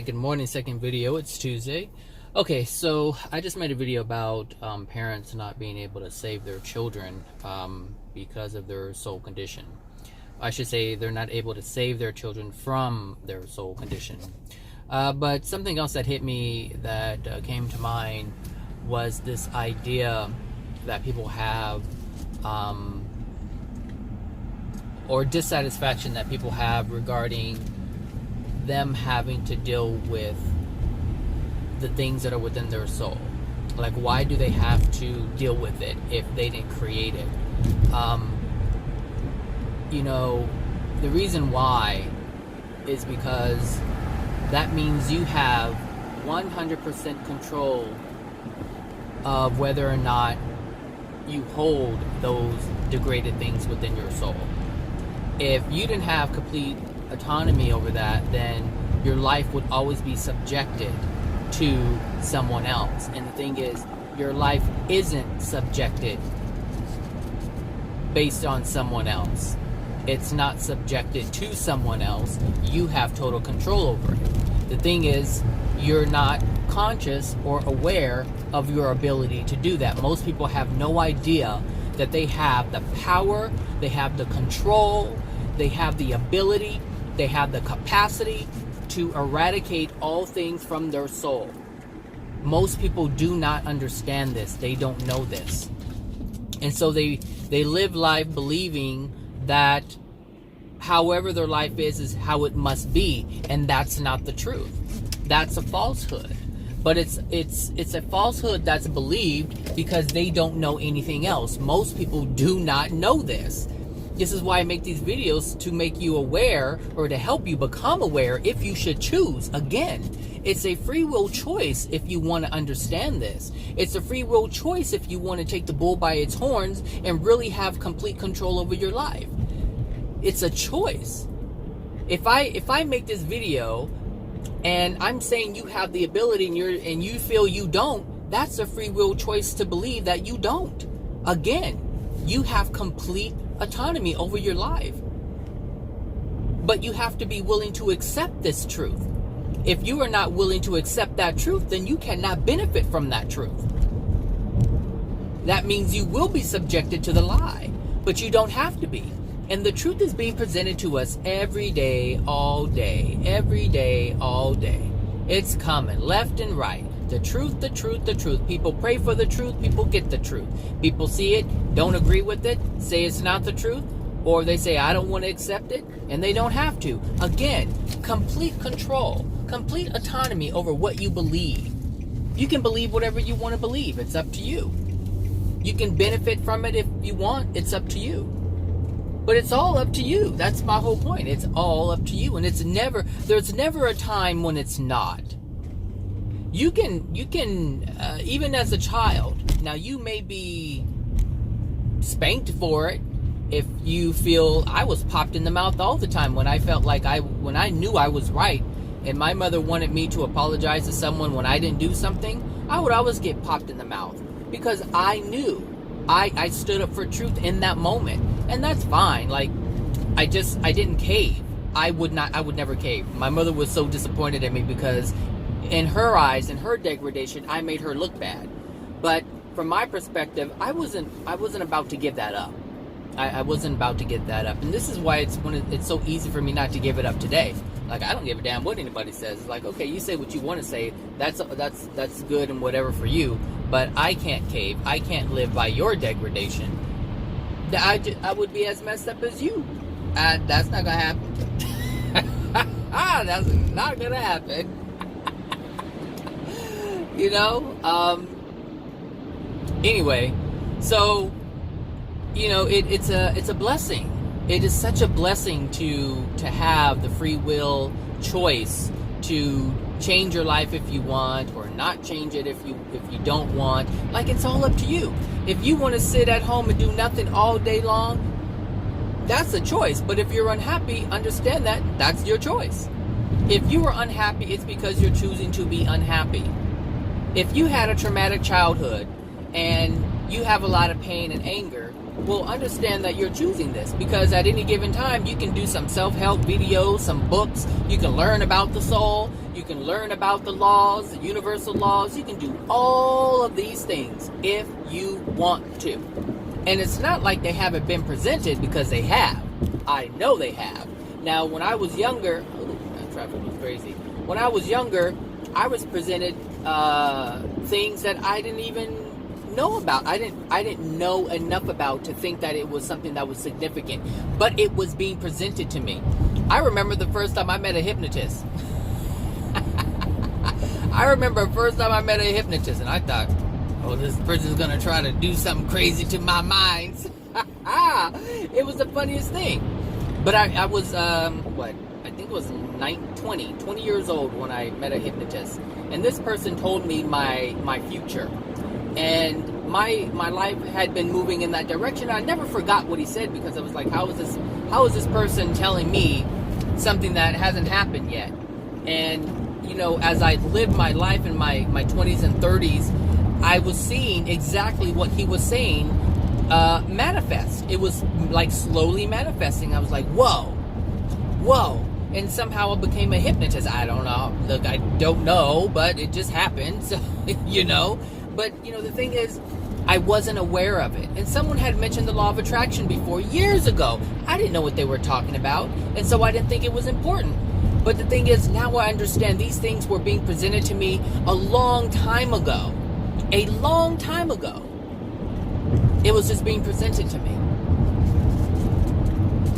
good morning. Second video. It's Tuesday. Okay, so I just made a video about parents not being able to save their children because of their soul condition. I should say they're not able to save their children from their soul condition. But something else that hit me that came to mind was this idea that people have or dissatisfaction that people have regarding them having to deal with the things that are within their soul. Like, why do they have to deal with it if they didn't create it? The reason why is because that means you have 100% control of whether or not you hold those degraded things within your soul. If you didn't have complete autonomy over that, then your life would always be subjected to someone else. And the thing is, your life isn't subjected based on someone else. It's not subjected to someone else. You have total control over it. The thing is, you're not conscious or aware of your ability to do that. Most people have no idea that they have the power, they have the control, they have the ability, they have the capacity to eradicate all things from their soul. Most people do not understand this. They don't know this. And so they live life believing that however their life is how it must be. And that's not the truth. That's a falsehood. But it's a falsehood that's believed because they don't know anything else. Most people do not know this. This is why I make these videos, to make you aware or to help you become aware if you should choose. Again, it's a free will choice if you want to understand this. It's a free will choice if you want to take the bull by its horns and really have complete control over your life. It's a choice. If I make this video and I'm saying you have the ability and you feel you don't, that's a free will choice to believe that you don't. Again, you have complete autonomy over your life. But you have to be willing to accept this truth. If you are not willing to accept that truth, then you cannot benefit from that truth. That means you will be subjected to the lie, but you don't have to be. And the truth is being presented to us every day, all day, every day, all day. It's coming left and right. The truth, the truth, the truth. People pray for the truth. People get the truth. People see it, don't agree with it, say it's not the truth, or they say, I don't want to accept it, and they don't have to. Again, complete control, complete autonomy over what you believe. You can believe whatever you want to believe. It's up to you. You can benefit from it if you want. It's up to you. But it's all up to you. That's my whole point. It's all up to you. And there's never a time when it's not. You can even as a child, now you may be spanked for it if you feel. I was popped in the mouth all the time when I felt like when I knew I was right and my mother wanted me to apologize to someone when I didn't do something, I would always get popped in the mouth because I knew I stood up for truth in that moment. And that's fine. Like, I didn't cave. I would never cave. My mother was so disappointed at me because in her eyes, in her degradation, I made her look bad. But from my perspective, I wasn't about to give that up. I wasn't about to give that up. And this is why it's so easy for me not to give it up today. Like, I don't give a damn what anybody says. It's like, okay, you say what you want to say. That's good and whatever for you. But I can't cave. I can't live by your degradation. I would be as messed up as you. That's not gonna happen. That's not gonna happen. Anyway, so it's a blessing. It is such a blessing to have the free will choice to change your life if you want, or not change it if you don't want. Like, it's all up to you. If you want to sit at home and do nothing all day long, that's a choice. But if you're unhappy, understand that that's your choice. If you are unhappy, it's because you're choosing to be unhappy. If you had a traumatic childhood and you have a lot of pain and anger, Well, understand that you're choosing this, because at any given time you can do some self-help videos, some books, you can learn about the soul, you can learn about the laws, the universal laws, you can do all of these things if you want to. And it's not like they haven't been presented, because they have. I know they have. Now, when I was younger, that traffic was crazy. When I was younger, I was presented things that I didn't even know about. I didn't know enough about to think that it was something that was significant, but it was being presented to me. I remember the first time I met a hypnotist. I remember the first time I met a hypnotist, and I thought, oh, this person's gonna try to do something crazy to my mind. It was the funniest thing. But I was I think it was 20 years old when I met a hypnotist, and this person told me my future. And my life had been moving in that direction. I never forgot what he said, because I was like, how is this person telling me something that hasn't happened yet? And, you know, as I lived my life in my 20s and 30s, I was seeing exactly what he was saying manifest. It was like slowly manifesting. I was like, whoa. And somehow I became a hypnotist. I don't know. Look, I don't know, but it just happened. So, you know. But, you know, the thing is, I wasn't aware of it. And someone had mentioned the law of attraction before, years ago. I didn't know what they were talking about, and so I didn't think it was important. But the thing is, now I understand these things were being presented to me a long time ago. A long time ago. It was just being presented to me.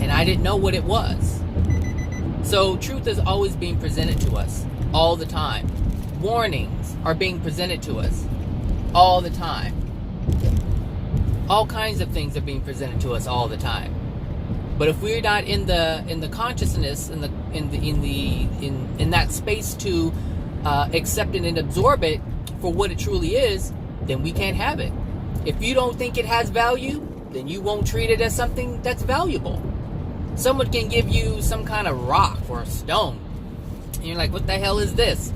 And I didn't know what it was. So truth is always being presented to us all the time. Warnings are being presented to us all the time. All kinds of things are being presented to us all the time. But if we're not in the consciousness, in that space to accept it and absorb it for what it truly is, then we can't have it. If you don't think it has value, then you won't treat it as something that's valuable. Someone can give you some kind of rock or a stone, and you're like, what the hell is this?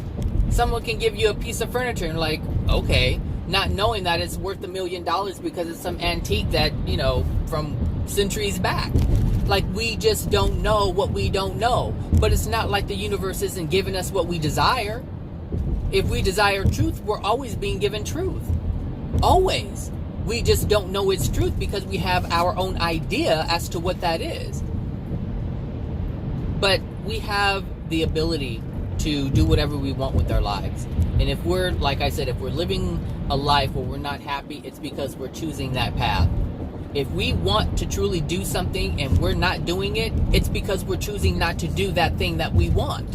Someone can give you a piece of furniture, and like, okay, not knowing that it's worth $1 million because it's some antique that, you know, from centuries back. Like, we just don't know what we don't know. But it's not like the universe isn't giving us what we desire. If we desire truth, we're always being given truth. Always. We just don't know its truth because we have our own idea as to what that is. But we have the ability to do whatever we want with our lives. And if we're, like I said, if we're living a life where we're not happy, it's because we're choosing that path. If we want to truly do something and we're not doing it, it's because we're choosing not to do that thing that we want,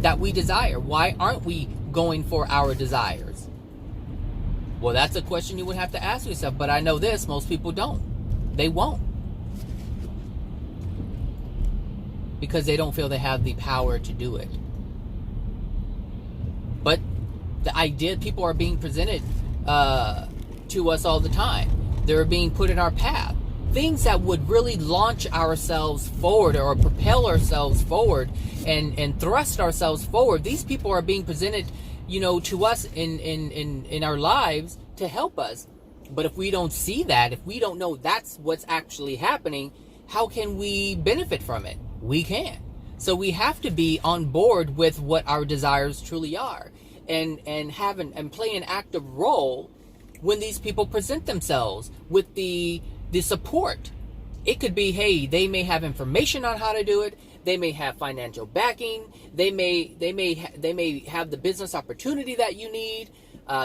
that we desire. Why aren't we going for our desires? Well, that's a question you would have to ask yourself. But I know this, most people don't. They won't. Because they don't feel they have the power to do it. But the idea, people are being presented to us all the time. They're being put in our path. Things that would really launch ourselves forward or propel ourselves forward and thrust ourselves forward. These people are being presented, you know, to us in our lives to help us. But if we don't see that, if we don't know that's what's actually happening, how can we benefit from it? We can't. So we have to be on board with what our desires truly are and play an active role when these people present themselves with the support. It could be, hey, they may have information on how to do it. They may have financial backing. They may have the business opportunity that you need.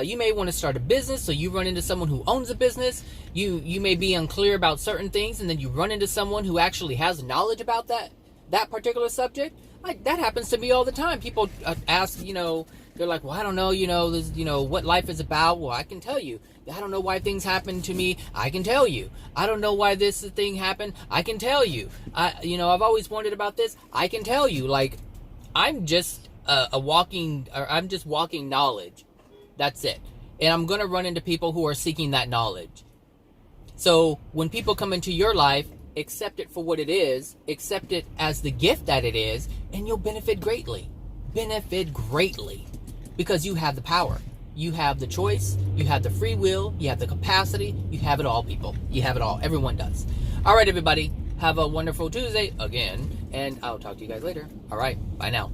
You may want to start a business, so you run into someone who owns a business. You may be unclear about certain things, and then you run into someone who actually has knowledge about that particular subject. That happens to me all the time. People ask, you know, they're like, well, I don't know, this, what life is about. Well, I can tell you. I don't know why things happen to me. I can tell you. I don't know why this thing happened. I can tell you. I've always wondered about this. I can tell you. Like, I'm just I'm just walking knowledge. That's it. And I'm going to run into people who are seeking that knowledge. So when people come into your life, accept it for what it is, accept it as the gift that it is, and you'll benefit greatly. Benefit greatly. Because you have the power. You have the choice, you have the free will, you have the capacity, you have it all, people. You have it all. Everyone does. All right, everybody. Have a wonderful Tuesday again, and I'll talk to you guys later. All right. Bye now.